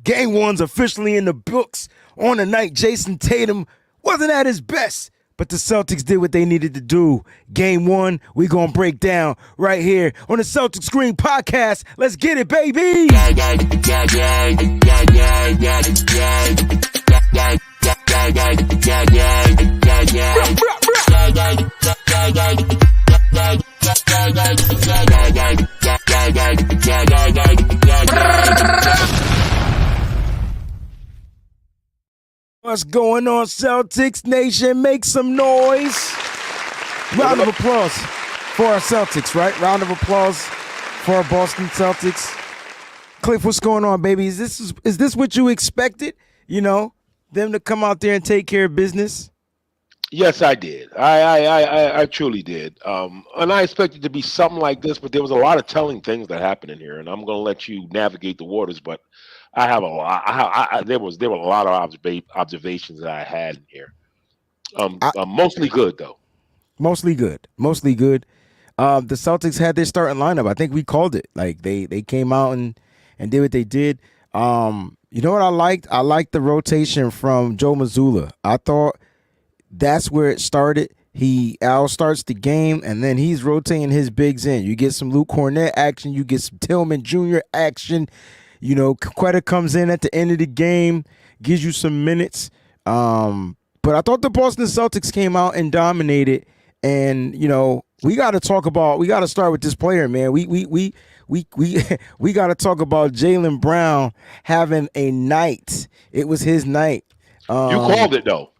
Game one's officially in the books. On the night, Jason Tatum wasn't at his best, but the Celtics did what they needed to do. Game one, we gonna break down right here on the Celtics Screen Podcast. Let's get it, baby! What's going on, Celtics Nation? Make some noise. Round of applause for our Celtics, right? Round of applause for our Boston Celtics. Cliff, what's going on, baby? Is this what you expected? You know, them to come out there and take care of business? Yes, I did. I truly did. And I expected to be something like this, but there was a lot of telling things that happened in here, and I'm going to let you navigate the waters, but I have a lot. There were a lot of observations that I had in here. Mostly good though. Mostly good. The Celtics had their starting lineup. I think we called it. Like they came out and did what they did. You know what I liked? I liked the rotation from Joe Mazzulla. I thought that's where it started. Al starts the game, and then he's rotating his bigs in. You get some Luke Cornett action. You get some Tillman Jr. action. You know, Quetta comes in at the end of the game, gives you some minutes. But I thought the Boston Celtics came out and dominated. And, you know, we got to start with this player, man. We got to talk about Jaylen Brown having a night. It was his night. You called it, though.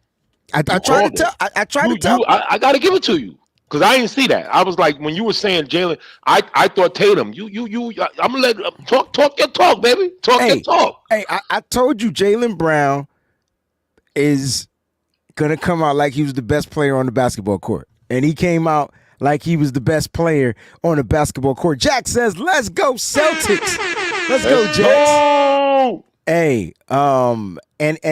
I tried to tell. I got to give it to you. Because I didn't see that. I was like, when you were saying Jaylen, I thought Tatum. I'm gonna let talk your talk, baby. Talk your talk. Hey, I told you Jaylen Brown is gonna come out like he was the best player on the basketball court, and he came out like he was the best player on the basketball court. Jack says, "Let's go Celtics. Let's go Jets." Go! Hey, and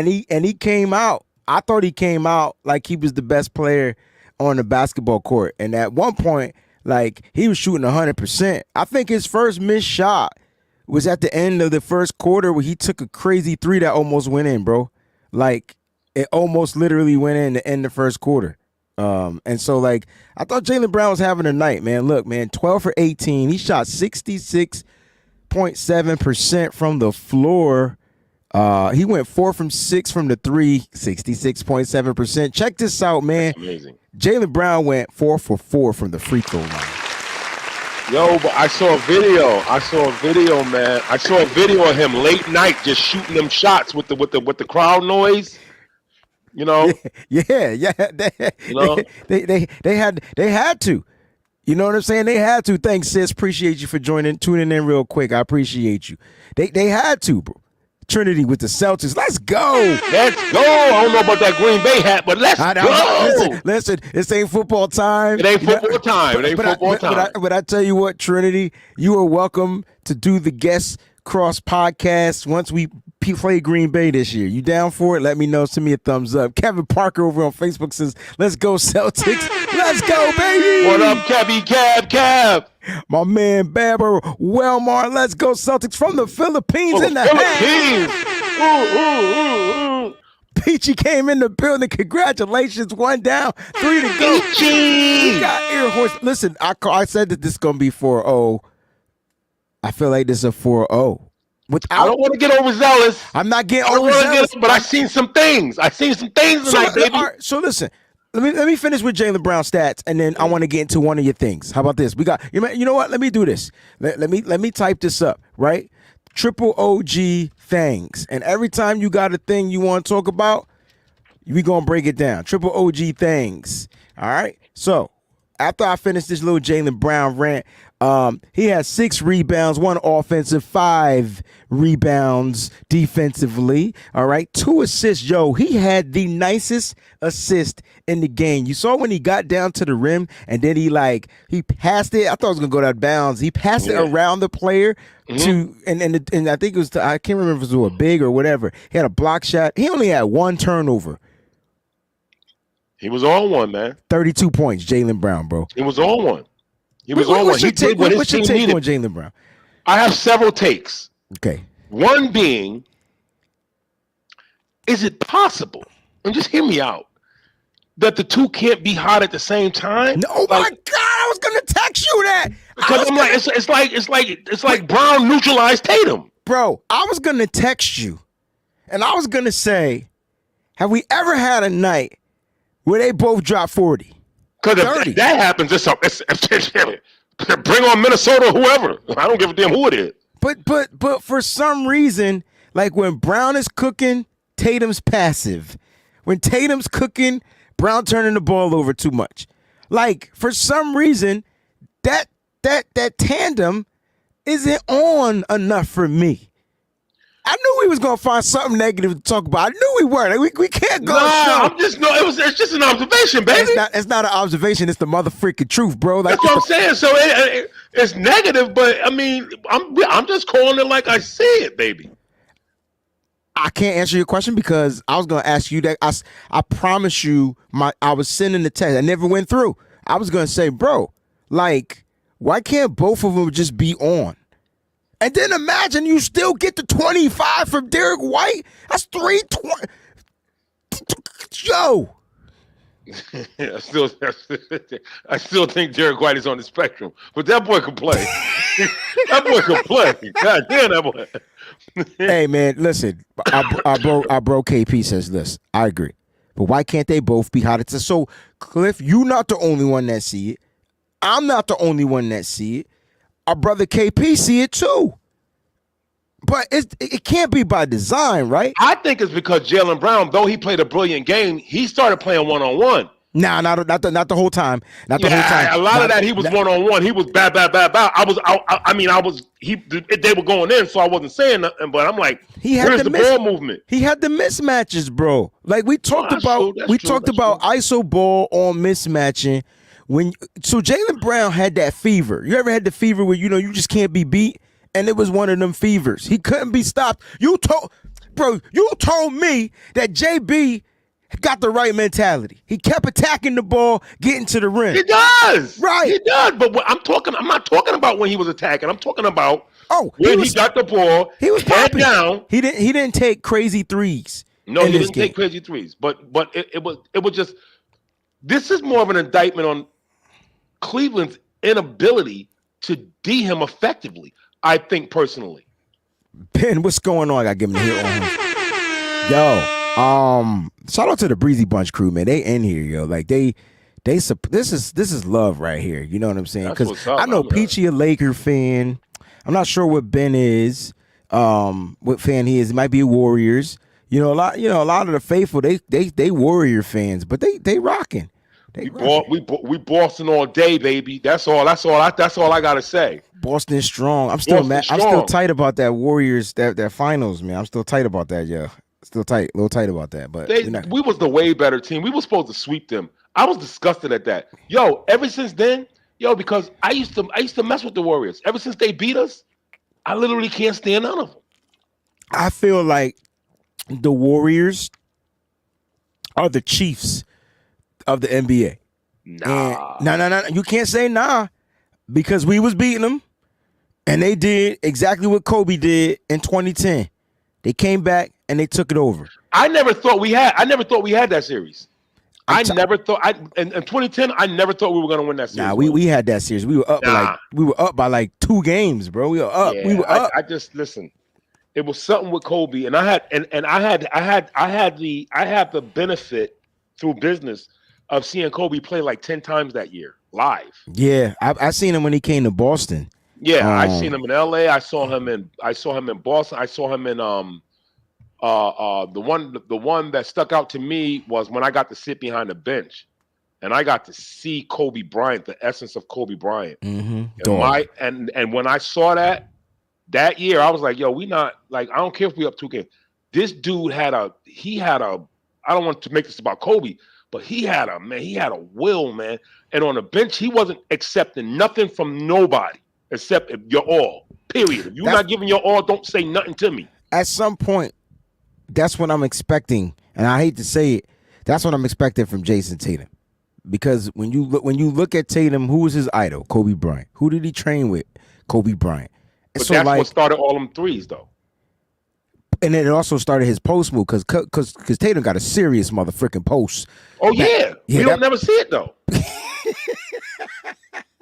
he came out. I thought he came out like he was the best player on the basketball court. And at one point, like, he was shooting 100%. I think his first missed shot was at the end of the first quarter where he took a crazy three that almost went in, bro. Like, it almost literally went in to end the first quarter. And so, like, I thought Jaylen Brown was having a night, man. Look, man, 12 for 18. He shot 66.7% from the floor. He went 4 from 6 from the three, 66.7%. Check this out, man. That's amazing. Jaylen Brown went 4 for 4 from the free throw line. Yo, but I saw a video, man. I saw a video of him late night just shooting them shots with the crowd noise. You know? Yeah. They had to. You know what I'm saying? They had to. Thanks, sis. Appreciate you for tuning in real quick. I appreciate you. They had to, bro. Trinity with the Celtics. Let's go. Let's go. I don't know about that Green Bay hat, but let's go. Listen, this ain't football time. It ain't football time. But I tell you what, Trinity, you are welcome to do the guest cross podcast once we play Green Bay this year. You down for it? Let me know. Send me a thumbs up. Kevin Parker over on Facebook says, let's go Celtics. Let's go, baby. What up, Kev? My man Babber Wellmar, let's go Celtics from the Philippines in the house. Peachy came in the building. Congratulations. 1 down, 3 to go. Peachy! He got air horse. Listen, I said that this is going to be 4-0. I feel like this is a 4-0. I don't want to get overzealous. I'm not getting overzealous. But I seen some things. Tonight, baby. All right, so listen. Let me finish with Jaylen Brown stats, and then I want to get into one of your things. How about this? We got you know what? Let me do this. Let me type this up, right? Triple OG things, and every time you got a thing you want to talk about, we gonna break it down. Triple OG things. All right. So after I finish this little Jaylen Brown rant, he had 6 rebounds, 1 offensive, 5 rebounds defensively. All right, 2 assists. Yo, he had the nicest assist in the game. You saw when he got down to the rim and then he passed it. I thought it was gonna go out of bounds. He passed it around the player to and I think it was I can't remember if it was a big or whatever. He had a block shot. He only had 1 turnover. He was on one, man. 32 points, Jaylen Brown, bro. He was on one. He was on one. He did what his team needed. On Jaylen Brown? I have several takes. Okay. One being, is it possible? And just hear me out. That the two can't be hot at the same time? No, oh my God, I was gonna text you that. Because I'm like, it's like Brown neutralized Tatum. Bro, I was gonna text you, and I was gonna say, have we ever had a night where they both drop 40? Because if that happens, it's bring on Minnesota or whoever. I don't give a damn who it is. But for some reason, like when Brown is cooking, Tatum's passive. When Tatum's cooking, Brown turning the ball over too much. Like for some reason, that tandem isn't on enough for me. I knew we was gonna find something negative to talk about. I knew we were. Like, we can't go. It's just an observation, baby. It's not an observation. It's the motherfucking truth, bro. Like, that's what I'm saying. So it's negative, but I mean, I'm just calling it like I see it, baby. I can't answer your question because I was gonna ask you that. I promise you, I was sending the text. I never went through. I was gonna say, bro, like, why can't both of them just be on? And then imagine you still get the 25 from Derek White. That's 320. Yo. I still think Derek White is on the spectrum, but that boy can play. That boy can play. God damn, that boy. Hey man, listen. Our bro KP says this. I agree, but why can't they both be hot? So Cliff, you not the only one that see it. I'm not the only one that see it. Our brother KP see it too. But it can't be by design, right? I think it's because Jaylen Brown, though he played a brilliant game, he started playing one-on-one. Nah, not the whole time. Not the whole time. A lot of that he was one-on-one. He was bad. They were going in, so I wasn't saying nothing. But I'm like, where's the ball movement? He had the mismatches, bro. Like we talked about ISO ball on mismatching. So Jaylen Brown had that fever. You ever had the fever where you just can't be beat? And it was one of them fevers. He couldn't be stopped. You told me that JB got the right mentality. He kept attacking the ball, getting to the rim. He does. Right. He does. But I'm not talking about when he was attacking. I'm talking about when he got the ball. He was head down. He didn't take crazy threes. No, he didn't take crazy threes. But it was just, this is more of an indictment on Cleveland's inability to D him effectively. I think personally. Ben, what's going on? I gotta give him the hit on him. Yo, shout out to the Breezie Bunch crew, man. They in here, yo. Like this is love right here. You know what I'm saying? Because I know Peachy a Laker fan. I'm not sure what Ben is. What fan he is? He might be a Warriors. A lot of the faithful they Warrior fans, but they rocking. We Boston all day, baby. That's all I gotta say. Boston strong. I'm still mad. I'm still tight about that Warriors that finals, man. I'm still tight about that, yeah. Still tight, a little tight about that. But we was the way better team. We were supposed to sweep them. I was disgusted at that. Yo, ever since then, because I used to mess with the Warriors. Ever since they beat us, I literally can't stand none of them. I feel like the Warriors are the Chiefs of the NBA. No. You can't say nah, because we was beating them, and they did exactly what Kobe did in 2010. They came back and they took it over. I never thought we had that series. In 2010, I never thought we were going to win that series. Nah, we had that series. We were up by like 2 games, bro. We were up. Yeah, we were up. I just listen. It was something with Kobe, and I had the benefit through business of seeing Kobe play like 10 times that year live. Yeah, I seen him when he came to Boston. Yeah, I seen him in LA. I saw him in Boston. I saw him in the one that stuck out to me was when I got to sit behind the bench and I got to see Kobe Bryant, the essence of Kobe Bryant. Mm-hmm. And when I saw that year, I was like, yo, we not like, I don't care if we up 2 games. This dude had a I don't want to make this about Kobe, but he had a will, man. And on the bench, he wasn't accepting nothing from nobody except your all, period. If you're not giving your all, don't say nothing to me. At some point, that's what I'm expecting. And I hate to say it, that's what I'm expecting from Jason Tatum. Because when you look at Tatum, who was his idol? Kobe Bryant. Who did he train with? Kobe Bryant. And but that's what started all them threes, though. And then it also started his post move because Tatum got a serious motherfucking post. Oh yeah, we don't that- never see it though.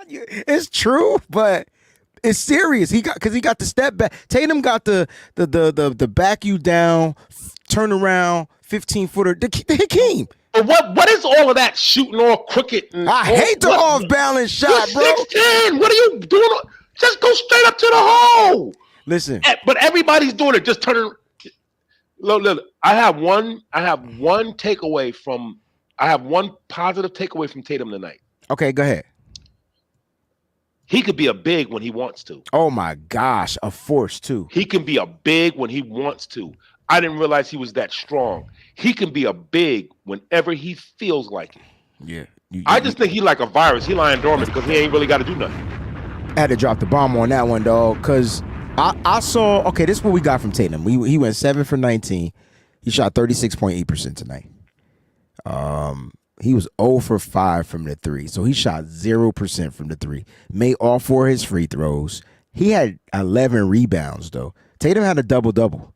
It's true, but it's serious. He got the step back. Tatum got the back you down, turn around, 15-footer, the Hakeem. But what is all of that shooting all crooked? I hate the off balance shot, bro. 6'10". What are you doing? Just go straight up to the hole. Listen, but everybody's doing it. Just turning. Look, I have one takeaway from. I have one positive takeaway from Tatum tonight. Okay, go ahead. He could be a big when he wants to. Oh my gosh, a force too. He can be a big when he wants to. I didn't realize he was that strong. He can be a big whenever he feels like it. Yeah. I just think he like a virus. He lying dormant because he ain't really got to do nothing. I had to drop the bomb on that one, dog, because I saw, okay, this is what we got from Tatum. He went 7 for 19. He shot 36.8% tonight. He was 0 for 5 from the 3, so he shot 0% from the 3. Made all 4 of his free throws. He had 11 rebounds, though. Tatum had a double-double.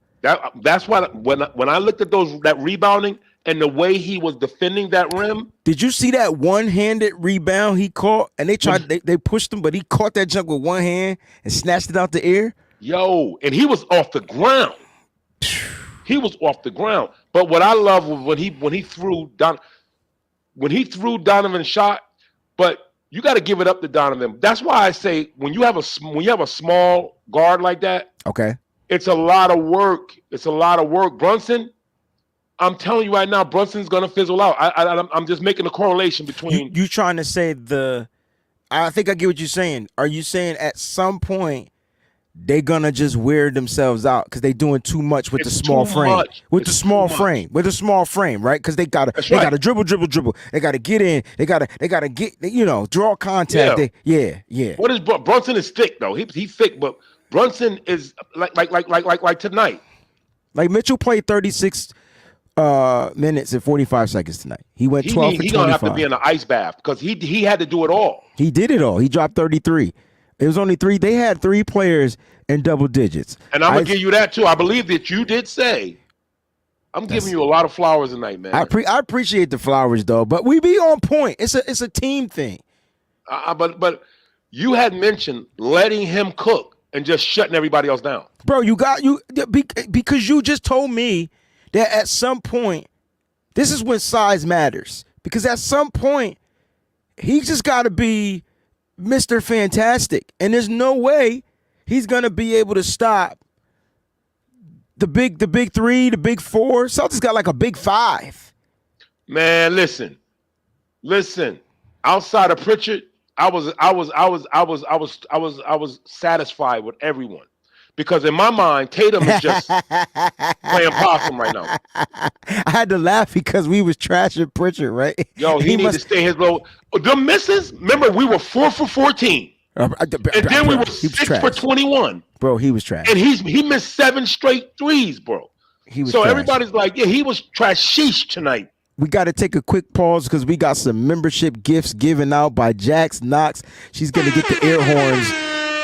That's why when I looked at that rebounding and the way he was defending that rim. Did you see that one-handed rebound he caught? And they pushed him, but he caught that junk with one hand and snatched it out the air. Yo, and he was off the ground. He was off the ground. But what I love was when he threw Donovan's shot. But you got to give it up to Donovan. That's why I say when you have a small guard like that. Okay. It's a lot of work. Brunson, I'm telling you right now, Brunson's gonna fizzle out. I'm just making a correlation between. You trying to say I think I get what you're saying. Are you saying at some point they're gonna just wear themselves out because they're doing too much with the small frame? With the small frame, right? Because they gotta dribble. They gotta get in. They gotta get draw contact. Yeah. What is Brunson is thick though. He's thick, but Brunson is like tonight. Like Mitchell played 36 minutes and 45 seconds tonight. He went 12 for 25. He's gonna have to be in an ice bath because he had to do it all. He did it all. He dropped 33. It was only 3. They had 3 players in double digits. And I'm gonna give you that too. I believe that you did say. I'm giving you a lot of flowers tonight, man. I appreciate the flowers though, but we be on point. It's a team thing. But you had mentioned letting him cook and just shutting everybody else down. Bro, because you just told me that at some point, this is when size matters. Because at some point, he just got to be Mr. Fantastic. And there's no way he's going to be able to stop the big 3, the big 4. Celtics got like a big 5. Man, listen. Outside of Pritchard, I was satisfied with everyone because in my mind, Tatum is just playing possum right now. I had to laugh because we was trashing Pritchard, right? Yo, he needs to stay in his role. The misses. Remember, we were 4 for 14, and then we were 6 for 21. Bro, he was trash, and he missed 7 straight threes, bro. He was so trash. Everybody's like, yeah, he was trashish tonight. We got to take a quick pause because we got some membership gifts given out by Jax Knox. She's going to get the air horns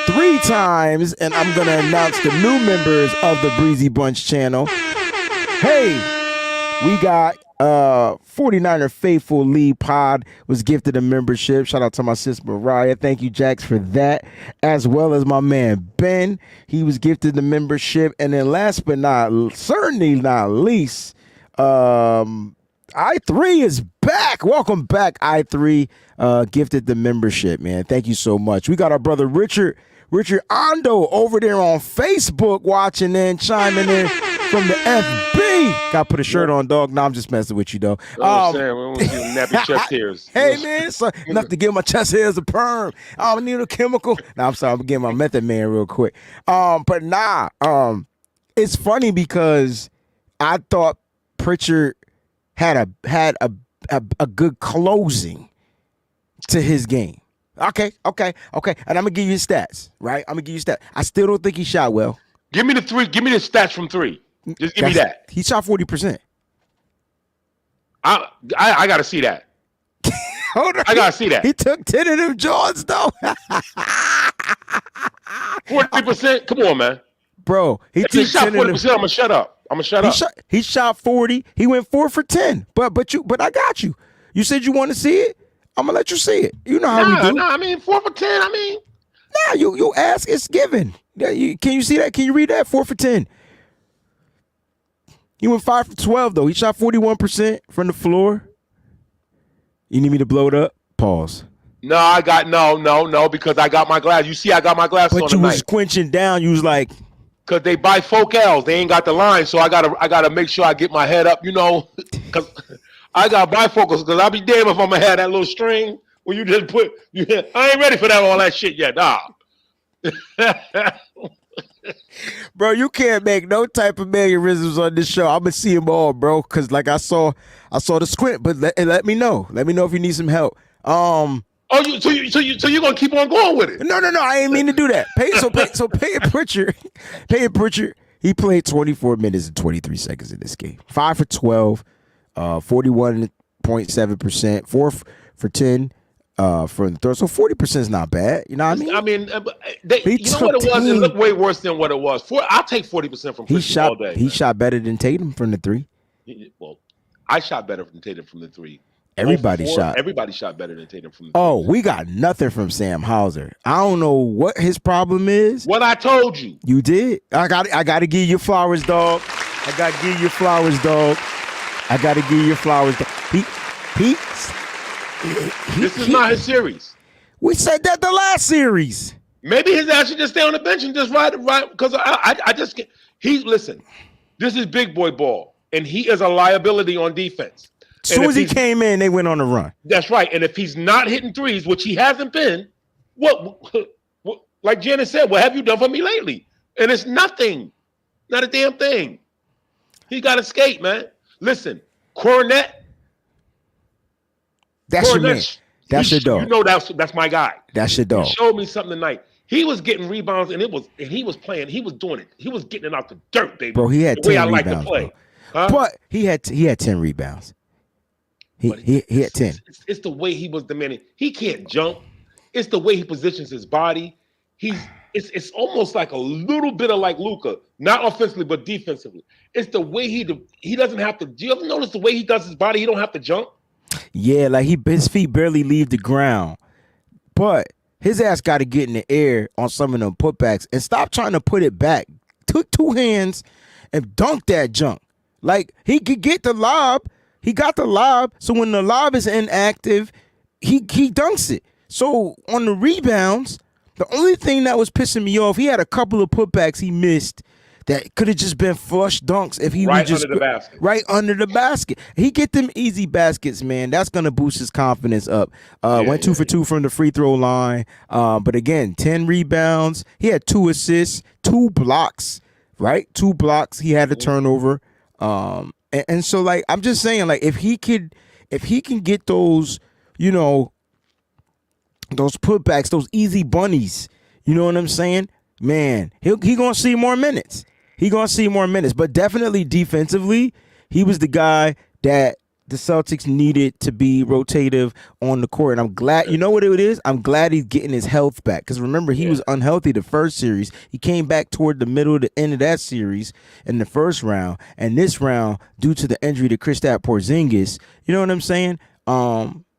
3 times, and I'm going to announce the new members of the Breezy Bunch channel. Hey, we got 49er Faithful Lee Pod was gifted a membership. Shout out to my sis Mariah. Thank you, Jax, for that. As well as my man Ben. He was gifted the membership. And then last but certainly not least, I3 is back. Welcome back, I3. Gifted the membership, man. Thank you so much. We got our brother Richard Ando over there on Facebook watching and chiming in from the FB. Got to put a shirt on, dog. No, I'm just messing with you, though. I'm saying, we want to give nappy chest hairs. Hey, man, so enough to give my chest hairs a perm. I don't need a chemical. No, I'm sorry. I'm getting my Method Man real quick. It's funny because I thought Pritchard had a good closing to his game. Okay. And I'm gonna give you his stats, right? I still don't think he shot well. Give me the stats from 3. Just give me that. He shot 40%. I gotta see that. Hold on. I gotta see that. He took 10 of them Jordans though. 40%. Come on, man. Bro, he If he took shot 10 in the 40%, I'm gonna shut up. he shot 40. He went 4 for 10. But I got you. You said you want to see it. I'm gonna let you see it. You know how we do. Nah. I mean, 4 for 10. I mean, Nah, you ask, it's given. Yeah, can you see that? Can you read that? 4 for 10. He went 5 for 12 though. He shot 41% from the floor. You need me to blow it up? Pause. no, I got no, because I got my glass. You see, I got my glasses But on you tonight. was quenching down. You was like, Because they bifocals, they ain't got the line, so I gotta make sure I get my head up, because I got bifocals. Because I'll be damned if I'm gonna have that little string when you just put. I ain't ready for all that shit yet, nah. bro, you can't make no type of mannerisms on this show. I'm gonna see them all, bro. Because like I saw the squint, but let me know. Let me know if you need some help. Oh, so you gonna keep on going with it? No. I ain't mean to do that. Payton Pritchard. He played 24 minutes and 23 seconds in this game. 5 for 12, 41.7%, 4 for 10 from the third. So 40% is not bad. You know what I mean? You know what it was? It looked way worse than what it was. I'll take 40% from Pritchard all day. He shot better than Tatum from the 3. Well, I shot better than Tatum from the 3. Everybody shot better than Tatum from the 3. Oh, we got nothing from Sam Hauser. I don't know what his problem is. What I told you. You did. I got to give you flowers, dog. I got to give you flowers, dog. This is not his series. We said that the last series. Maybe his ass should just stay on the bench and just ride because I just can't. Listen, this is big boy ball, and he is a liability on defense. As soon as he came in, they went on a run. That's right. And if he's not hitting threes, which he hasn't been, what like Janet said, what have you done for me lately? And it's nothing. Not a damn thing. He got to skate, man. Listen, Cornette. That's your man. That's your dog. You know that's my guy. That's your dog. He showed me something tonight. He was getting rebounds, and he was playing. He was doing it. He was getting it out the dirt, baby. Bro, he had 10 rebounds. Like to play. Huh? But he had 10 rebounds. He had 10. It's the way he was demanding. He can't jump. It's the way he positions his body. It's almost like a little bit of like Luka, not offensively but defensively. It's the way he doesn't have to. Do you ever notice the way he does his body? He don't have to jump. Yeah, like his feet barely leave the ground, but his ass got to get in the air on some of them putbacks and stop trying to put it back. Took 2 hands and dunk that junk. Like he could get the lob. He got the lob, so when the lob is inactive, he dunks it. So on the rebounds, the only thing that was pissing me off, he had a couple of putbacks he missed that could have just been flush dunks if he would just under the basket. Right under the basket. He get them easy baskets, man. That's gonna boost his confidence up. Went 2 for 2 from the free throw line. But again, 10 rebounds. He had 2 assists, 2 blocks. Right, 2 blocks. He had a turnover. And so, like, I'm just saying, like, if he can get those, those putbacks, those easy bunnies, you know what I'm saying? Man, he gonna see more minutes. But definitely defensively, he was the guy that the Celtics needed to be rotative on the court. And I'm glad, you know what it is? I'm glad he's getting his health back. Because remember, he was unhealthy the first series. He came back toward the middle to end of that series in the first round. And this round, due to the injury to Kristaps Porzingis, you know what I'm saying?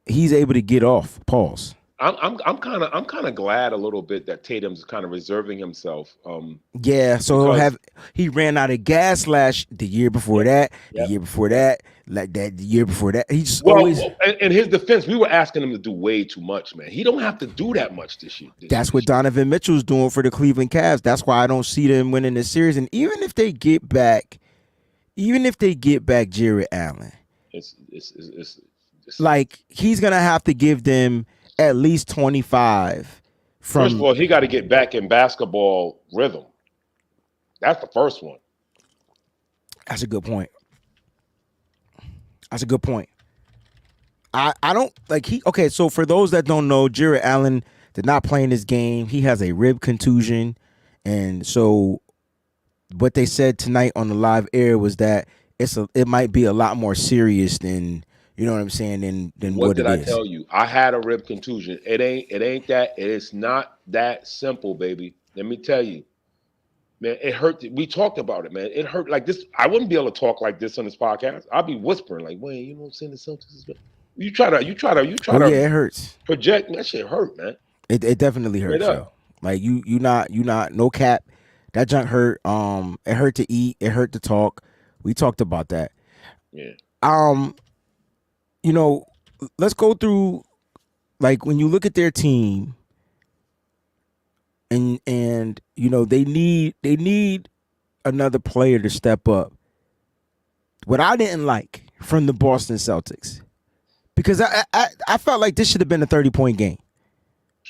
He's able to get off. Pause. I'm kind of glad a little bit that Tatum's kind of reserving himself. He ran out of gas the year before that, the year before that, like that, the year before that. He's always. In his defense, we were asking him to do way too much, man. He don't have to do that much this year. That's what Donovan Mitchell's doing for the Cleveland Cavs. That's why I don't see them winning the series. And even if they get back Jared Allen, it's like he's gonna have to give them at least 25. First of all, he got to get back in basketball rhythm. That's the first one. That's a good point. I don't like okay, so for those that don't know, Jared Allen did not play in this game. He has a rib contusion. And so what they said tonight on the live air was that it might be a lot more serious than, you know what I'm saying, than what it is. What did I tell you? I had a rib contusion. It ain't that. It's not that simple, baby. Let me tell you. Man, it hurt. We talked about it, man. It hurt like this. I wouldn't be able to talk like this on this podcast. I'd be whispering like, Wayne, you know what I'm saying? The Celtics is good. You try Oh to yeah, it hurts. project. That shit hurt, man. It definitely Straight hurts, yo. up. Like you not no cap. That junk hurt. It hurt to eat. It hurt to talk. We talked about that. Yeah. You know, let's go through like when you look at their team and you know they need another player to step up. What I didn't like from the Boston Celtics, because I felt like this should have been a 30-point game.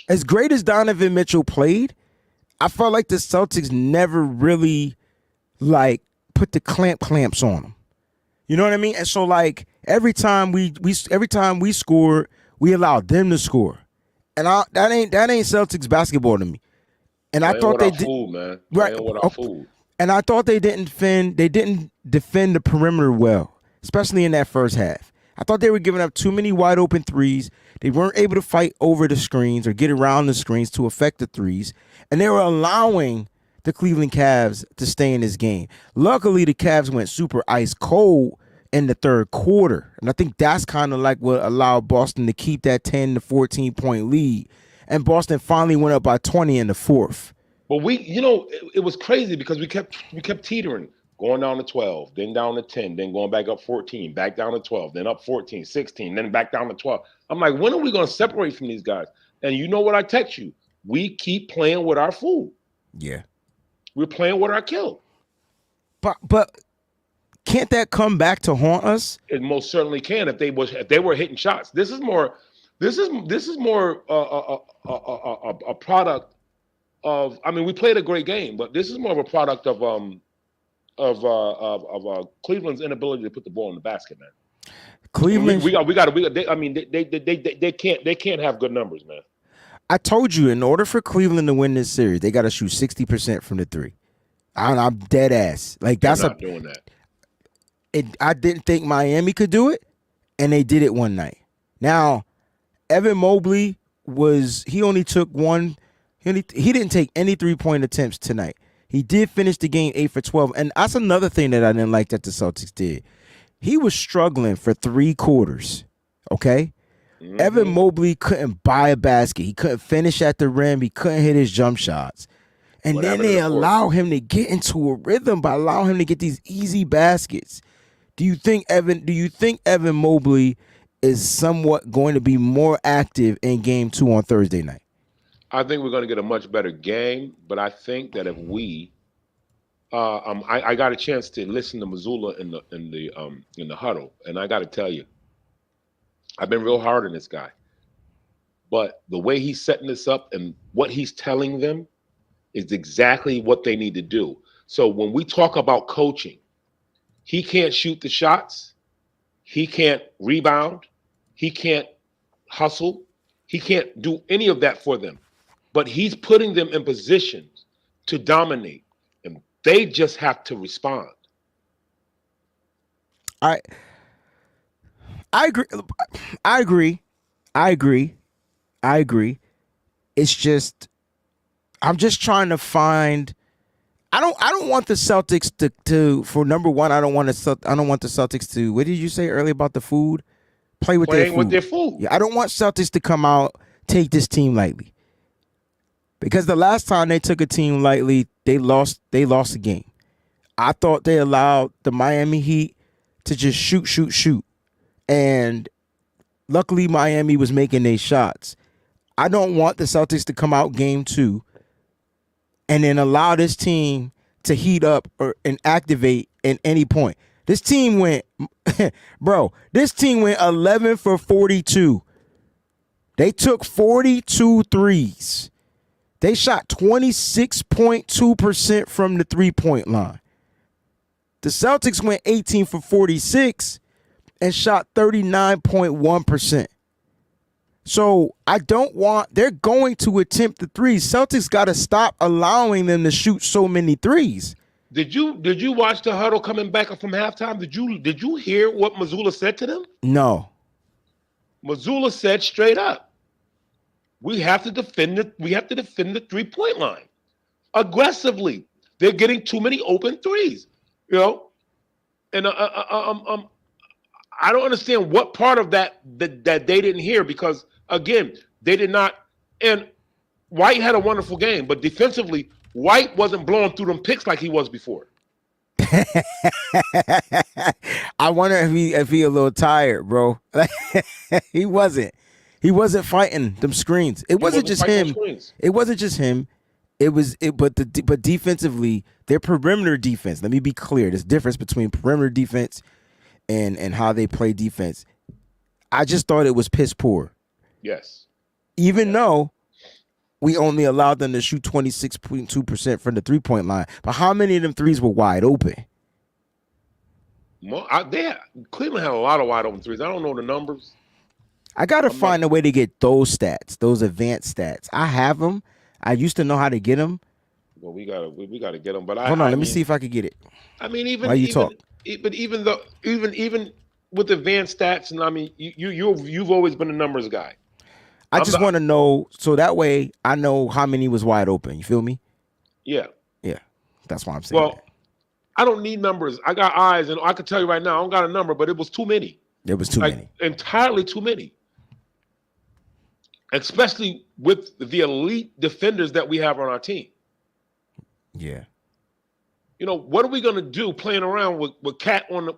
As great as Donovan Mitchell played, I felt like the Celtics never really like put the clamps on them. You know what I mean? And so like every time we scored, we allowed them to score, and that ain't Celtics basketball to me. And I thought they did food, man. right. With our food. And I thought they didn't defend the perimeter well, especially in that first half. I thought they were giving up too many wide open threes. They weren't able to fight over the screens or get around the screens to affect the threes. And they were allowing the Cleveland Cavs to stay in this game. Luckily, the Cavs went super ice cold in the third quarter. And I think that's kind of like what allowed Boston to keep that 10 to 14 point lead. And Boston finally went up by 20 in the fourth. But it was crazy because we kept teetering, going down to 12, then down to 10, then going back up 14, back down to 12, then up 14, 16, then back down to 12. I'm like, when are we going to separate from these guys? And you know what I text you? We keep playing with our food. Yeah. We're playing with our kill. But can't that come back to haunt us? It most certainly can if they were hitting shots. This is more a product of. I mean, we played a great game, but this is more of a product of Cleveland's inability to put the ball in the basket, man. Cleveland, they can't have good numbers, man. I told you, in order for Cleveland to win this series, they got to shoot 60% from the three. I'm dead ass. Like They're not doing that. I didn't think Miami could do it, and they did it one night. Now, Evan Mobley he only took one. He didn't take any 3-point attempts tonight. He did finish the game 8 for 12, and that's another thing that I didn't like that the Celtics did. He was struggling for 3 quarters. Okay. Mm-hmm. Evan Mobley couldn't buy a basket. He couldn't finish at the rim. He couldn't hit his jump shots. And then they allow him to get into a rhythm by allowing him to get these easy baskets. Do you think Evan Mobley is somewhat going to be more active in game 2 on Thursday night? I think we're going to get a much better game, but I think that if we I got a chance to listen to Mazzulla in the huddle, and I got to tell you, I've been real hard on this guy. But the way he's setting this up and what he's telling them is exactly what they need to do. So when we talk about coaching, he can't shoot the shots. He can't rebound. He can't hustle. He can't do any of that for them. But he's putting them in positions to dominate, and they just have to respond. I agree. It's just I'm just trying to find. I don't want the Celtics to for number one. I don't want the Celtics to. What did you say earlier about the food? Playing with their food. Yeah, I don't want Celtics to come out take this team lightly. Because the last time they took a team lightly, they lost the game. I thought they allowed the Miami Heat to just shoot. And luckily Miami was making their shots. I don't want the Celtics to come out game 2 and then allow this team to heat up and activate at any point. This team went 11 for 42. They took 42 threes. They shot 26.2% from the 3-point line. The Celtics went 18 for 46 and shot 39.1%. So they're going to attempt the threes. Celtics got to stop allowing them to shoot so many threes. Did you watch the huddle coming back from halftime? Did you hear what Mazzulla said to them? No. Mazzulla said straight up, we have to defend the 3-point line aggressively. They're getting too many open threes, you know. And I don't understand what part of that they didn't hear, because again, they did not. And White had a wonderful game, but defensively, White wasn't blowing through them picks like he was before. I wonder if he a little tired, bro. He wasn't. He wasn't fighting them screens. It wasn't just him. It wasn't just him. But defensively, their perimeter defense. Let me be clear. There's a difference between perimeter defense and how they play defense. I just thought it was piss poor. Yes. Even though we only allowed them to shoot 26.2% from the 3-point line, but how many of them threes were wide open? Cleveland had a lot of wide open threes. I don't know the numbers. I gotta find a way to get those stats, those advanced stats. I have them. I used to know how to get them. Well, we gotta get them. But hold on, let me see if I could get it. I mean, even with advanced stats, and I mean, you've always been a numbers guy. I just want to know, so that way I know how many was wide open. You feel me? Yeah. Yeah. That's why I'm saying. Well, I don't need numbers. I got eyes, and I can tell you right now, I don't got a number, but it was too many. It was too many. Entirely too many. Especially with the elite defenders that we have on our team. Yeah. You know, what are we going to do playing around with cat on the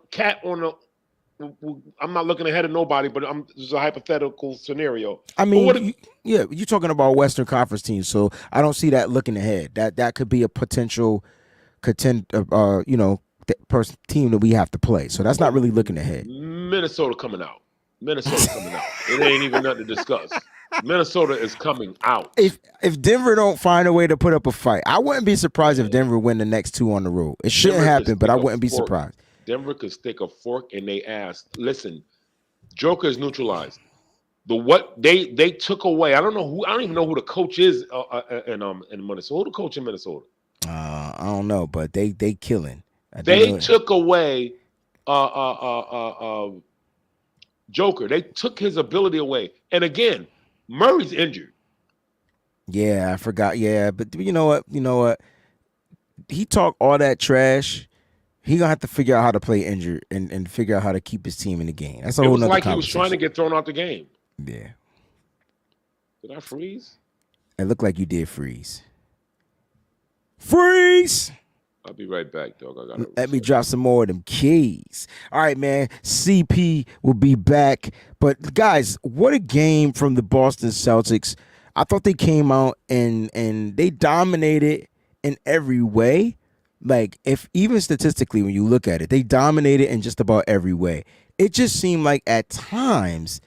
I'm not looking ahead of nobody, but this is a hypothetical scenario. I mean, you're talking about Western Conference teams, so I don't see that looking ahead. That could be a potential team that we have to play. So that's not really looking ahead. Minnesota coming out. It ain't even nothing to discuss. Minnesota is coming out. If Denver don't find a way to put up a fight, I wouldn't be surprised if Denver win the next 2 on the road. It shouldn't happen, but I wouldn't be surprised. Denver could stick a fork in their ass. Listen, Joker is neutralized. What they took away. I don't even know who the coach is in Minnesota. Who the coach in Minnesota? I don't know, but they killing. They took away Joker. They took his ability away. And again, Murray's injured. Yeah, I forgot. Yeah, but you know what? He talked all that trash. He gonna have to figure out how to play injured and figure out how to keep his team in the game. That's a whole nother conversation. It was like he was trying to get thrown out the game. Yeah. Did I freeze? It looked like you did freeze. Freeze! I'll be right back, dog. Let me drop some more of them keys. All right, man. CP will be back. But guys, what a game from the Boston Celtics. I thought they came out and they dominated in every way. Like, if even statistically, when you look at it, they dominated in just about every way. It just seemed like at times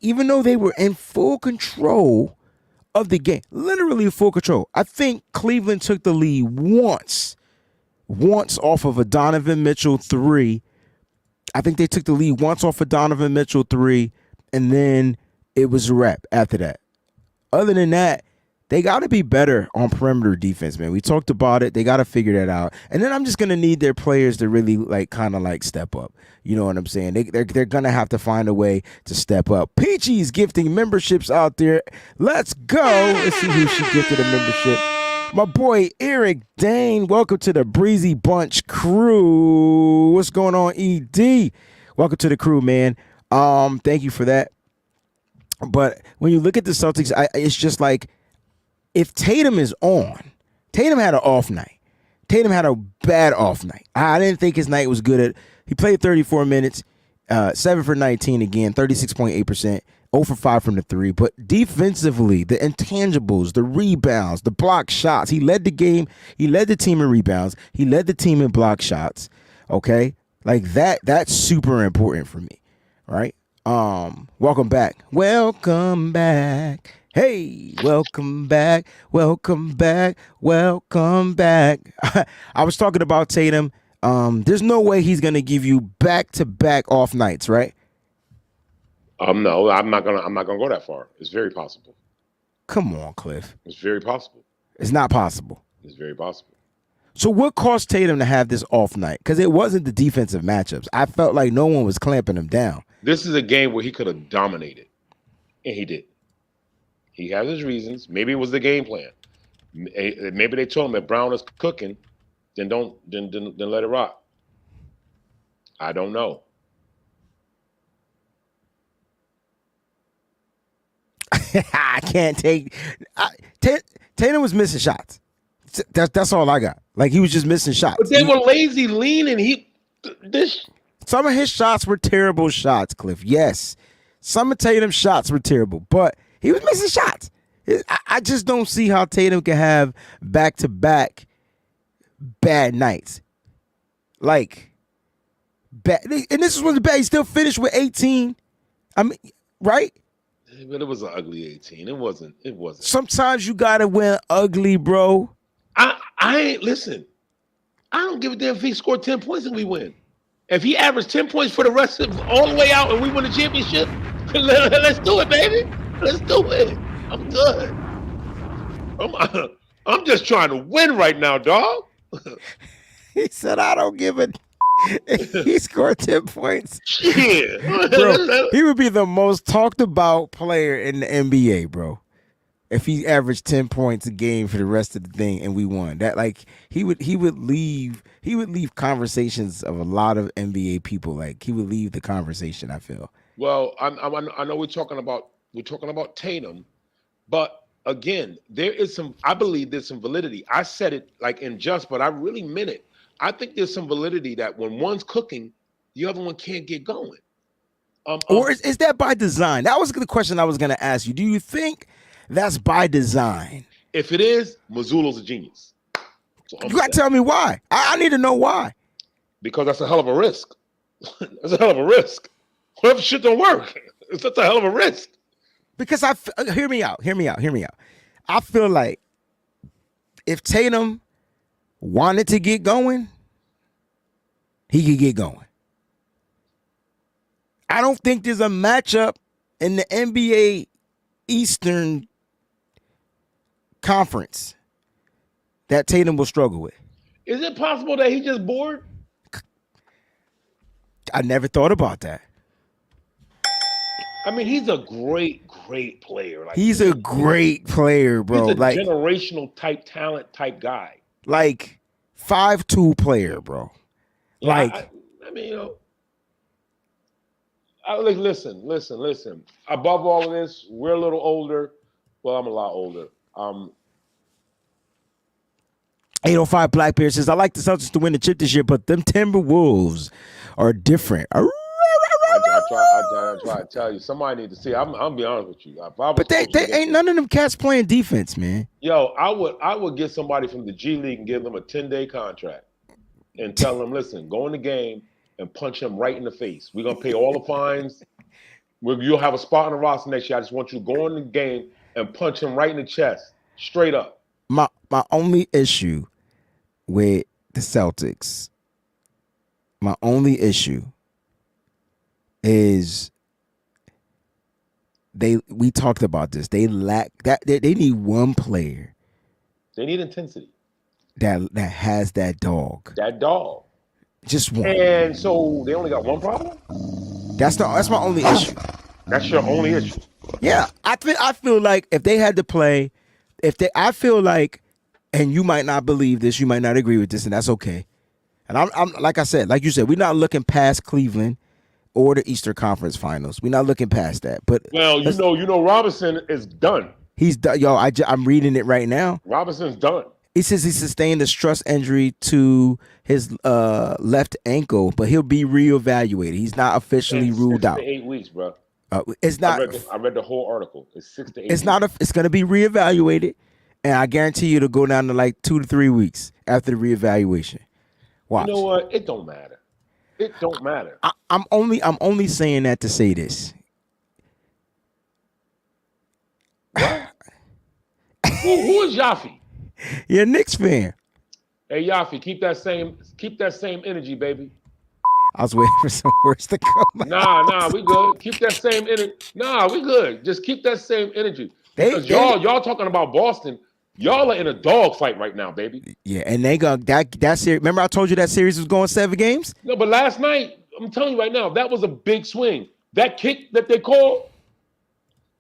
even though they were in full control of the game, literally full control. I think Cleveland took the lead once off of a Donovan Mitchell 3. I think they took the lead once off of Donovan Mitchell 3, and then it was a wrap after that. Other than that, they got to be better on perimeter defense, man. We talked about it. They got to figure that out. And then I'm just going to need their players to really kind of step up. You know what I'm saying? They're going to have to find a way to step up. Peachy's gifting memberships out there. Let's go. Let's see who she gifted a membership. My boy, Eric Dane. Welcome to the Breezy Bunch crew. What's going on, ED? Welcome to the crew, man. Thank you for that. But when you look at the Celtics, it's just like, if Tatum is on, Tatum had an off night. Tatum had a bad off night. I didn't think his night was good. He played 34 minutes, 7 for 19 again, 36.8%, 0 for 5 from the 3. But defensively, the intangibles, the rebounds, the block shots, he led the game. He led the team in rebounds. He led the team in block shots. Okay? Like that's super important for me. Right? Welcome back. Welcome back. Hey, welcome back, welcome back, welcome back. I was talking about Tatum. There's no way he's gonna give you back-to-back off nights, right? No, I'm not gonna go that far. It's very possible. Come on, Cliff. It's very possible. It's not possible. It's very possible. So what caused Tatum to have this off night? Because it wasn't the defensive matchups. I felt like no one was clamping him down. This is a game where he could have dominated, and he did. He has his reasons. Maybe it was the game plan. Maybe they told him that Brown is cooking, then let it rock. I don't know. I can't take. Tatum was missing shots. That's all I got. Like he was just missing shots. But they were lazy, leaning. Some of his shots were terrible shots, Cliff. Yes, some of Tatum's shots were terrible, but he was missing shots. I just don't see how Tatum can have back-to-back bad nights. Like, bad, and this is one of the bad. He still finished with 18. I mean, right? But it was an ugly 18. It wasn't. Sometimes you gotta win ugly, bro. I ain't listen. I don't give a damn if he scored 10 points and we win. If he averaged 10 points for the rest of all the way out and we win the championship, let's do it, baby. Let's do it. I'm good. I'm just trying to win right now, dog. He said, I don't give a. He scored 10 points. Yeah. Bro, he would be the most talked about player in the NBA, bro. If he averaged 10 points a game for the rest of the thing and we won. That like he would leave conversations of a lot of NBA people. Like he would leave the conversation, I feel. Well, I know we're talking about Tatum, but again, I believe there's some validity. I said it like in jest, but I really meant it. I think there's some validity that when one's cooking, the other one can't get going. Or is that by design? That was the question I was going to ask you. Do you think that's by design? If it is, Mazzulo's a genius. You got to tell me why. I need to know why. Because that's a hell of a risk. That's a hell of a risk. What if shit don't work? It's such a hell of a risk. Because hear me out. I feel like if Tatum wanted to get going, he could get going. I don't think there's a matchup in the NBA Eastern Conference that Tatum will struggle with. Is it possible that he just bored? I never thought about that. I mean, he's a great player. Like, he's a great player, bro. He's a like generational type talent type guy. Like 5'2" player, bro. Yeah, like I mean, you know, listen. Above all of this, we're a little older. Well, I'm a lot older. 805 Blackbeard says, I like the Celtics to win the chip this year, but them Timberwolves are different. I try to tell you. Somebody need to see. I'm be honest with you. But they ain't none of them cats playing defense, man. Yo, I would get somebody from the G League and give them a 10-day contract and tell them, listen, go in the game and punch him right in the face. We're gonna pay all the fines. You'll have a spot on the roster next year. I just want you to go in the game and punch him right in the chest, straight up. My only issue with the Celtics, is we talked about this. They lack that. They need one player. They need intensity. That has that dog. That dog. Just one. And so they only got one problem? That's my only issue. That's your only issue. Yeah. I feel like if they had to play, I feel like, and you might not believe this, you might not agree with this, and that's okay. And I'm like I said, like you said, we're not looking past Cleveland or the Eastern Conference Finals. We're not looking past that. But well, you know, Robinson is done. He's done. Yo, I'm reading it right now. Robinson's done. He says he sustained a stress injury to his left ankle, but he'll be reevaluated. He's not officially ruled out. 6 to 8 weeks, bro. It's not. I read the whole article. It's 6 to 8. It's not. It's going to be reevaluated, and I guarantee you it'll go down to like 2 to 3 weeks after the reevaluation. Watch. You know what? It don't matter. It don't matter. I'm only saying that to say this. What? Who is Yaffe? You're a Knicks fan. Hey Yaffe, keep that same energy, baby. I was waiting for some words to come. Nah, we good. Keep that same energy. Nah, we good. Just keep that same energy. Because y'all talking about Boston. Y'all are in a dog fight right now, baby. Yeah, and they got that series. Remember I told you that series was going 7 games? No, but last night, I'm telling you right now, that was a big swing. That kick that they called,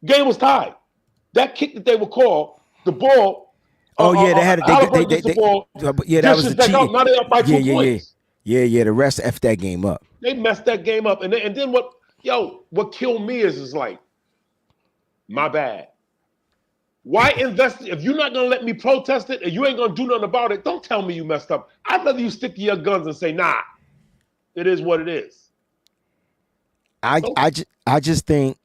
game was tied. That kick that they would call, the ball Oh yeah, they had Halliburton gets the ball, yeah, that was dishes the back up. cheating. Now they're up by 2 points. Yeah. The rest effed that game up. They messed that game up. And then what killed me is like, my bad. Why invest? If you're not gonna let me protest it and you ain't gonna do nothing about it, don't tell me you messed up. I'd rather you stick to your guns and say, nah, it is what it is. I just think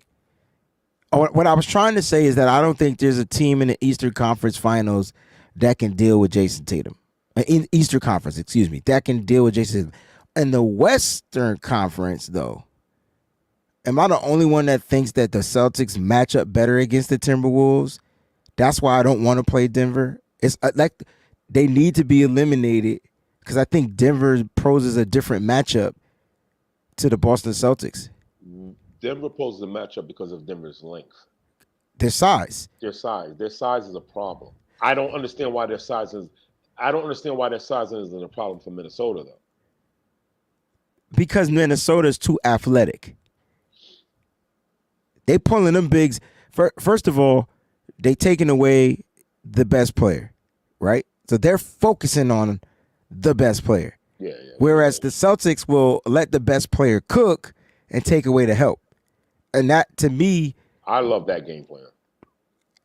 what I was trying to say is that I don't think there's a team in the Eastern Conference Finals that can deal with Jason Tatum. In Eastern Conference, excuse me, that can deal with Jason Tatum. In the Western Conference, though, am I the only one that thinks that the Celtics match up better against the Timberwolves? That's why I don't want to play Denver. It's like they need to be eliminated because I think Denver poses a different matchup to the Boston Celtics. Denver poses a matchup because of Denver's length. Their size. Their size is a problem. I don't understand why their size isn't a problem for Minnesota, though. Because Minnesota is too athletic. They pulling them bigs. First of all, they taking away the best player, right? So they're focusing on the best player. Yeah. Whereas the Celtics will let the best player cook and take away the help. And that, to me, I love that game plan.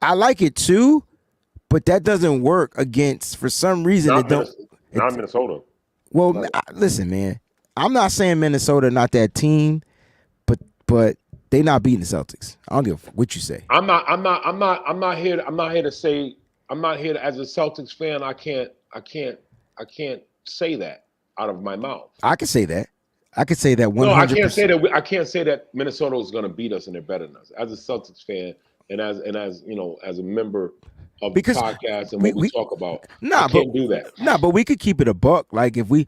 I like it too, but that doesn't work against, for some reason, Not Minnesota. Well, listen, man. I'm not saying Minnesota not that team, but they not beating the Celtics. I don't give what you say. I'm not here to say, I'm not here to, as a Celtics fan, I can't say that out of my mouth. I can say that. I could say that 100%. No, I can't say that Minnesota is going to beat us and they're better than us. As a Celtics fan and as you know, as a member of the podcast and what we talk about, I can't do that. But we could keep it a buck. Like if we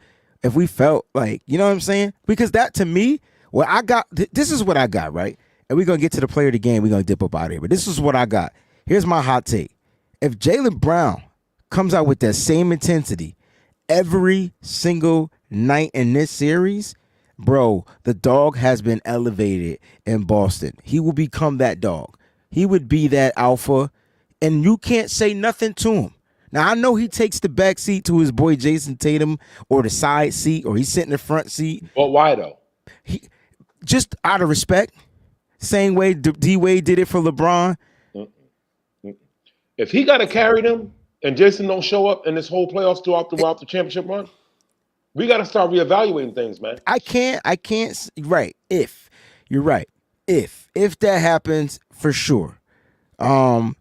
felt like, you know what I'm saying? Because that, to me, what I got, this is what I got, right? And we're going to get to the player of the game. We're going to dip up out of here. But this is what I got. Here's my hot take. If Jaylen Brown comes out with that same intensity every single night in this series, bro, the dog has been elevated in Boston. He will become that dog. He would be that alpha, and you can't say nothing to him. Now, I know he takes the back seat to his boy Jason Tatum, or the side seat, or he's sitting in the front seat. But why, though? He just out of respect. Same way D-Wade did it for LeBron. If he got to carry them and Jason don't show up in this whole playoffs throughout the championship run, we got to start reevaluating things, man. I can't. Right. You're right. If that happens, for sure.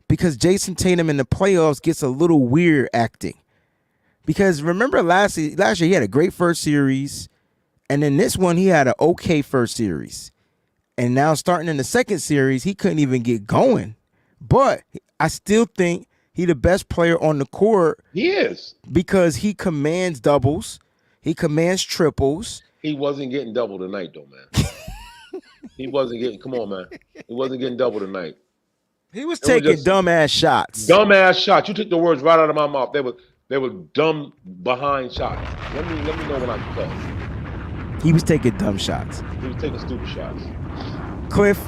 Because Jason Tatum in the playoffs gets a little weird acting. Because remember last year he had a great first series, and then this one he had an okay first series. And now starting in the second series, he couldn't even get going. But I still think he the best player on the court. He is. Because he commands doubles. He commands triples. He wasn't getting double tonight, though, man. He wasn't getting, come on, man. He wasn't getting double tonight. He was taking dumbass shots. Dumbass shots. You took the words right out of my mouth. They were dumb behind shots. Let me know when I cuss. He was taking dumb shots. He was taking stupid shots. Cliff,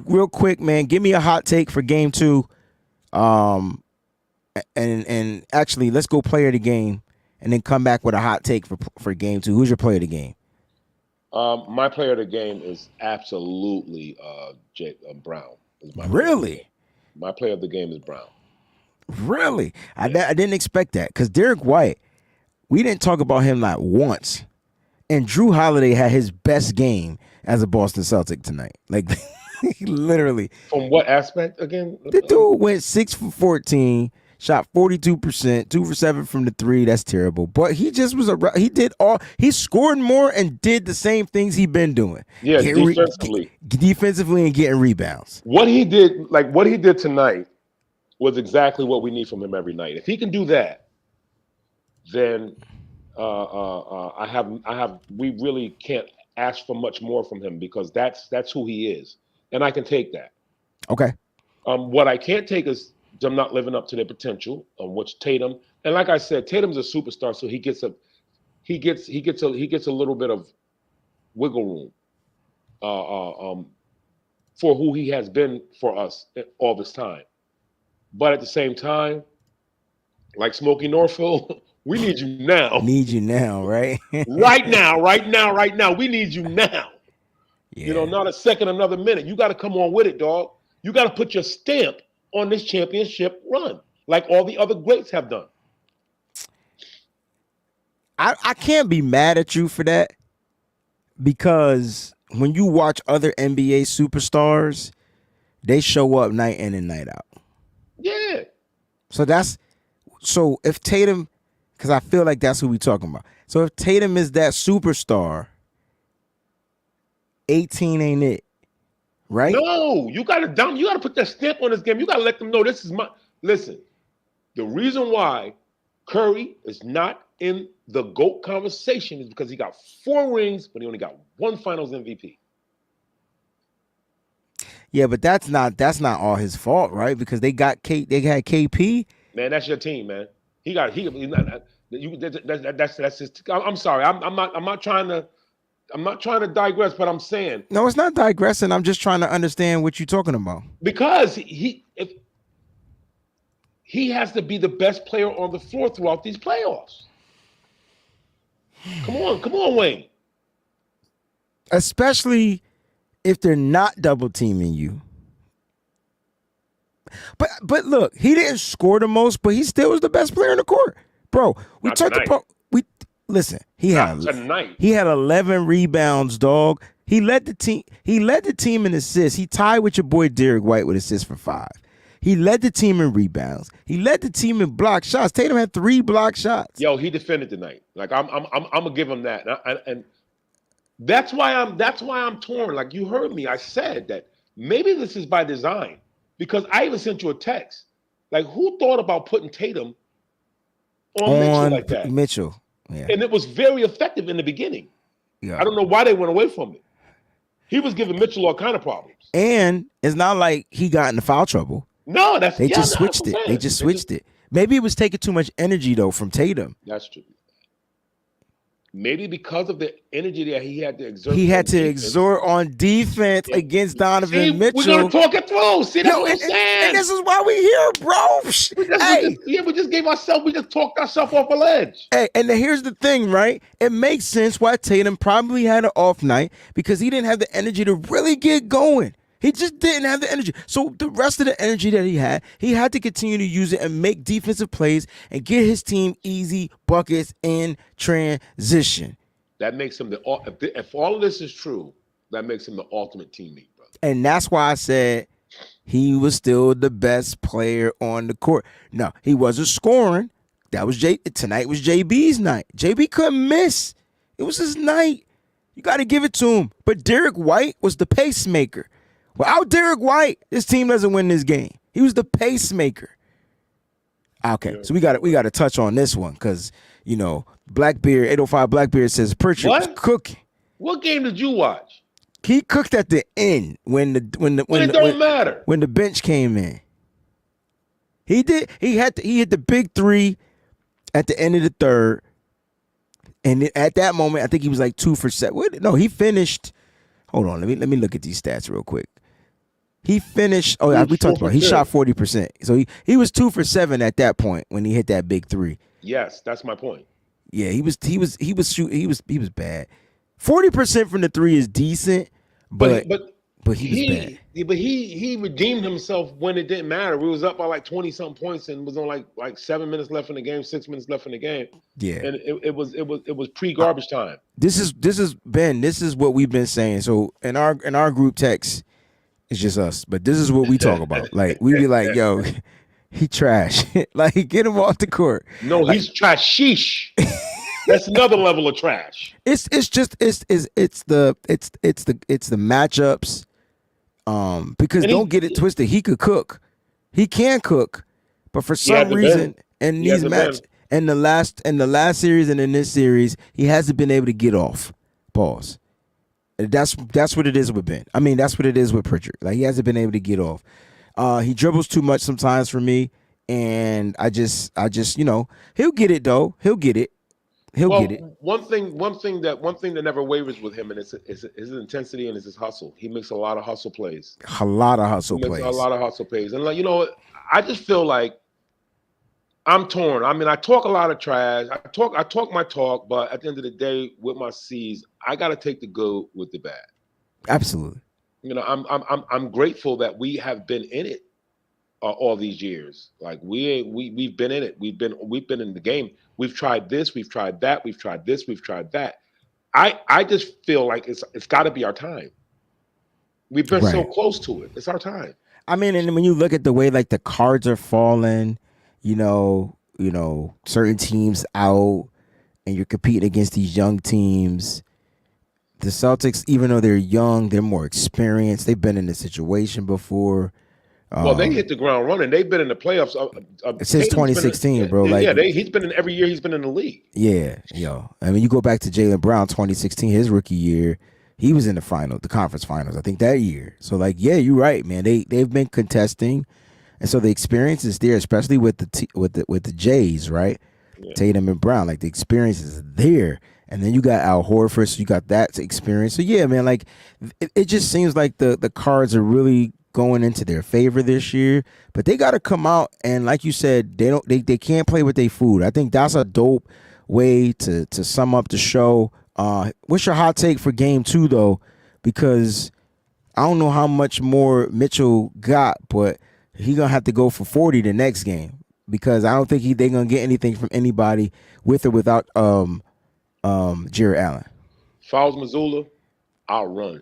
real quick, man, give me a hot take for game 2. And actually, let's go player of the game, and then come back with a hot take for game 2. Who's your player of the game? My player of the game is absolutely Brown. Really? My player of the game is Brown. Really? Yeah. I didn't expect that, because Derek White, we didn't talk about him not once. And Drew Holiday had his best game as a Boston Celtic tonight. Like, literally. From what aspect again? The dude went 6 for 14, shot 42%, 2 for 7 from the 3. That's terrible. But he just was he scored more and did the same things he'd been doing. Yeah, defensively and getting rebounds. What he did tonight was exactly what we need from him every night. If he can do that, then we really can't ask for much more from him, because that's who he is, and I can take that. Okay. What I can't take is them not living up to their potential, which Tatum, and like I said, Tatum's a superstar, so he gets a little bit of wiggle room for who he has been for us all this time. But at the same time, Like Smokey Norfolk, we need you now. Need you now, right? Right now, right now, right now. We need you now. Yeah. Not a second, another minute. You got to come on with it, dog. You got to put your stamp on this championship run, like all the other greats have done. I can't be mad at you for that because when you watch other NBA superstars, they show up night in and night out. Yeah. So if Tatum, because I feel like that's who we talking about. So if Tatum is that superstar, 18 ain't it, right? No, you got to put that stamp on this game. You got to let them know this is my. Listen, the reason why Curry is not in the GOAT conversation is because he got 4 rings, but he only got 1 Finals MVP. Yeah, but that's not all his fault, right? Because they had KP. Man, that's your team, man. That's just. I'm sorry. I'm not trying to digress, but I'm saying No, it's not digressing. I'm just trying to understand what you're talking about. because he has to be the best player on the floor throughout these playoffs. Come on, Wayne. Especially if they're not double teaming you. But look, he didn't score the most, but he still was the best player in the court. Bro, we Not talked tonight. about listen, he Not tonight. had 11 rebounds, dog. He led the team in assists. He tied with your boy Derek White with assists for 5. He led the team in rebounds. He led the team in block shots. Tatum had 3 block shots. Yo, he defended tonight. Like I'm gonna give him that, and that's why I'm torn. Like you heard me, I said that maybe this is by design because I even sent you a text. Like who thought about putting Tatum on Mitchell like that? Mitchell, yeah, and it was very effective in the beginning. yeah. I don't know why they went away from it. He was giving Mitchell all kind of problems. And it's not like he got into foul trouble. No, They just switched it. They just switched it. Maybe it was taking too much energy though from Tatum. That's true. Maybe because of the energy that he had to exert. He had to exert on defense against Donovan Mitchell. We're gonna talk it through. See, that's what I'm saying. And this is why we here, bro. We just talked ourselves off a ledge. Hey, and here's the thing, right? It makes sense why Tatum probably had an off night because he didn't have the energy to really get going. He just didn't have the energy. So the rest of the energy that he had to continue to use it and make defensive plays and get his team easy buckets in transition. That makes him if all of this is true, that makes him the ultimate teammate, brother. And that's why I said he was still the best player on the court. No, he wasn't scoring. Tonight was JB's night. JB couldn't miss. It was his night. You got to give it to him. But Derek White was the pacemaker. Without Derek White, this team doesn't win this game. He was the pacemaker. Okay, so we got to touch on this one because Blackbeard 805 Blackbeard says Pritchard was cooking. What game did you watch? He cooked at the end when the bench came in. He did. He hit the big 3 at the end of the third, and at that moment, I think he was like 2 for 7. No, he finished. Hold on, let me look at these stats real quick. He finished. Oh yeah, we talked about it. He shot 40%. So he was 2 for 7 at that point when he hit that big 3. Yes, that's my point. Yeah, he was bad. 40% from the 3 is decent, but he was bad. But he redeemed himself when it didn't matter. We was up by like 20-something points and was on like 7 minutes left in the game, 6 minutes left in the game. Yeah, and it was pre-garbage time. This is Ben. This is what we've been saying. So in our group text, it's just us. But this is what we talk about. Like we be like, yo, he trash. Like get him off the court. No, he's trash. Sheesh. That's another level of trash. It's the matchups. Because don't get it twisted. He could cook. He can cook, but for some reason in these matches, in the last series and in this series, he hasn't been able to get off. Pause. That's what it is with Ben. I mean, that's what it is with Pritchard. Like he hasn't been able to get off. He dribbles too much sometimes for me, and I just he'll get it though. He'll get it. Get it. One thing that never wavers with him, and it's his intensity and it's his hustle. He makes a lot of hustle plays. A lot of hustle plays. And I just feel like I'm torn. I mean, I talk a lot of trash. I talk my talk, but at the end of the day, with my C's, I got to take the good with the bad. Absolutely. You know, I'm grateful that we have been in it all these years. Like we've been in it. We've been in the game. We've tried this. We've tried that. We've tried this. We've tried that. I just feel like it's got to be our time. We've been so Right. close to it. It's our time. I mean, and when you look at the way like the cards are falling, certain teams out, and you're competing against these young teams. The Celtics, even though they're young, they're more experienced. They've been in this situation before. Well, they hit the ground running. They've been in the playoffs Since 2016, bro. Yeah, Like, he's been in every year. He's been in the league. yeah, yo. I mean, you go back to Jaylen Brown, 2016, his rookie year. He was in the conference finals, I think, that year. So, like, yeah, you're right, man. They've been contesting, and so the experience is there, especially with the Jays, right? Yeah. Tatum and Brown, like the experience is there, and then you got Al Horford, so you got that experience. So yeah, man, like it just seems like the cards are really going into their favor this year, but they got to come out and, like you said, they can't play with their food. I think that's a dope way to sum up the show. What's your hot take for game 2 though? Because I don't know how much more Mitchell got, but he gonna have to go for 40 the next game because I don't think they're gonna get anything from anybody with or without Jared Allen. If I was Missoula, I'll run.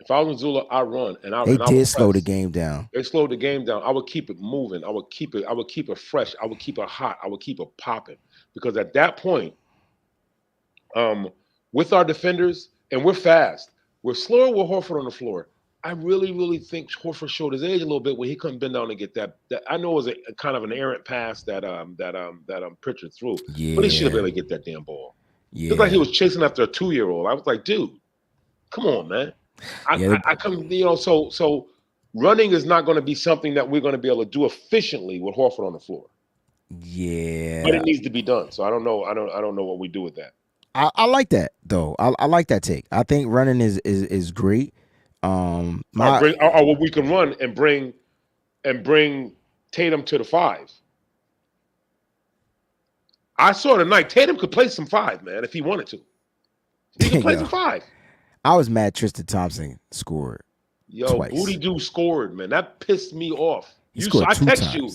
If I was Missoula, I run, and they did slow the game down. They slowed the game down. I would keep it moving. I would keep it fresh. I would keep it hot. I would keep it popping because at that point, with our defenders, and we're fast, we're slower with Horford on the floor. I really, really think Horford showed his age a little bit when he couldn't bend down and get that. I know it was a kind of an errant pass that Pritchard threw, but he should have been able to get that damn ball. Yeah. It looked like he was chasing after a 2-year-old. I was like, dude, come on, man. I come, so running is not going to be something that we're going to be able to do efficiently with Horford on the floor. Yeah, but it needs to be done. So I don't know. I don't know what we do with that. I like that though. I like that take. I think running is great. Or we can run and bring Tatum to the 5. I saw tonight Tatum could play some 5, man, if he wanted to. He could play some 5. I was mad Tristan Thompson scored. Twice. Booty Doo scored, man. That pissed me off. He scored 2 times. You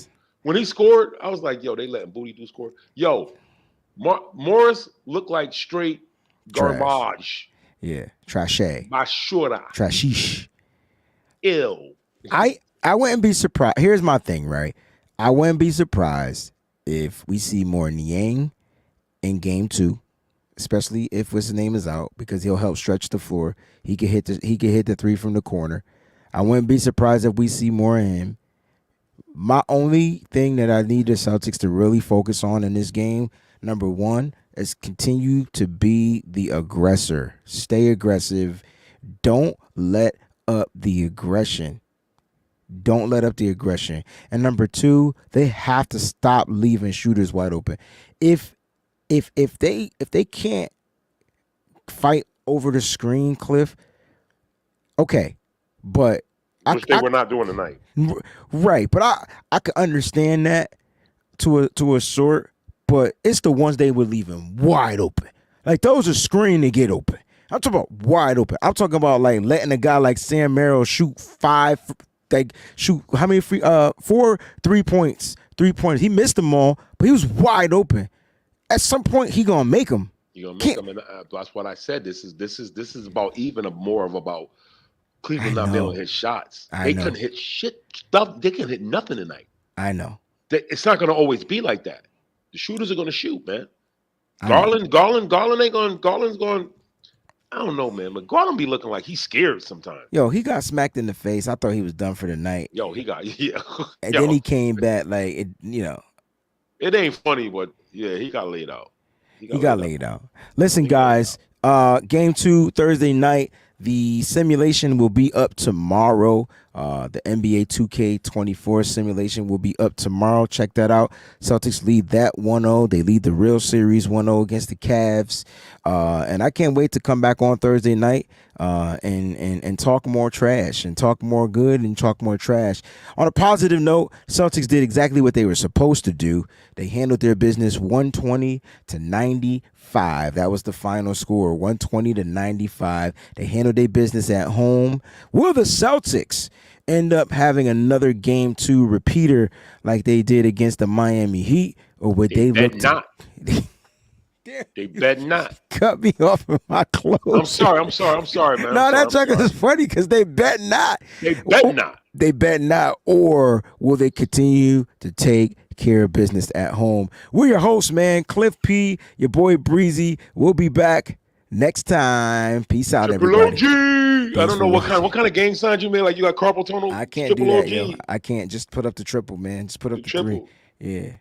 when he scored. I was like, yo, they letting Booty Doo score. Yo, Morris looked like straight garbage. Yeah, trashy. Basura. Trashish. Ill. I wouldn't be surprised. Here's my thing, right? I wouldn't be surprised if we see more Niang in game 2, especially if what's his name is out, because he'll help stretch the floor. He could hit the 3 from the corner. I wouldn't be surprised if we see more of him. My only thing that I need the Celtics to really focus on in this game, number 1, is continue to be the aggressor. Stay aggressive. Don't let up the aggression. Don't let up the aggression. And number 2, they have to stop leaving shooters wide open. If they can't fight over the screen, Cliff, okay, but which they were not doing tonight, right? But I could understand that to a sort, but it's the ones they were leaving wide open. Like those are screen to get open. I'm talking about wide open. I'm talking about like letting a guy like Sam Merrill shoot 5. Like shoot how many 4 3-points. 3 points. He missed them all, but he was wide open. At some point, he gonna make them. You're gonna make them, and that's what I said. This is about more about Cleveland not being able to hit shots. They couldn't hit shit stuff. They couldn't hit nothing tonight. I know. It's not gonna always be like that. The shooters are gonna shoot, man. Garland ain't going. Garland's going. I don't know, man, but Garland be looking like he's scared sometimes. Yo, he got smacked in the face. I thought he was done for the night. Yo, he got and then he came back like it. It ain't funny, but yeah, he got laid out. He got laid out. Listen, guys, game 2 Thursday night. The simulation will be up tomorrow. The NBA 2K24 simulation will be up tomorrow. Check that out. Celtics lead that 1-0. They lead the real series 1-0 against the Cavs. And I can't wait to come back on Thursday night and talk more trash and talk more good and talk more trash. On a positive note, Celtics did exactly what they were supposed to do. They handled their business 120-95. That was the final score, 120-95. They handled their business at home. Will the Celtics end up having another game 2 repeater like they did against the Miami Heat, or would they look not? They better not. Cut me off of my clothes. I'm sorry, man. No, that joke is funny because they bet not. They bet not. They bet not. Or will they continue to take care of business at home? We're your hosts, man. Cliff P, your boy Breezie. We'll be back next time. Peace out, everybody. Triple OG. I don't know what kind of gang signs you made. Like you got carpal tunnel. I can't do that, yo. I can't. Just put up the triple, man. Just put up the triple. 3. Yeah.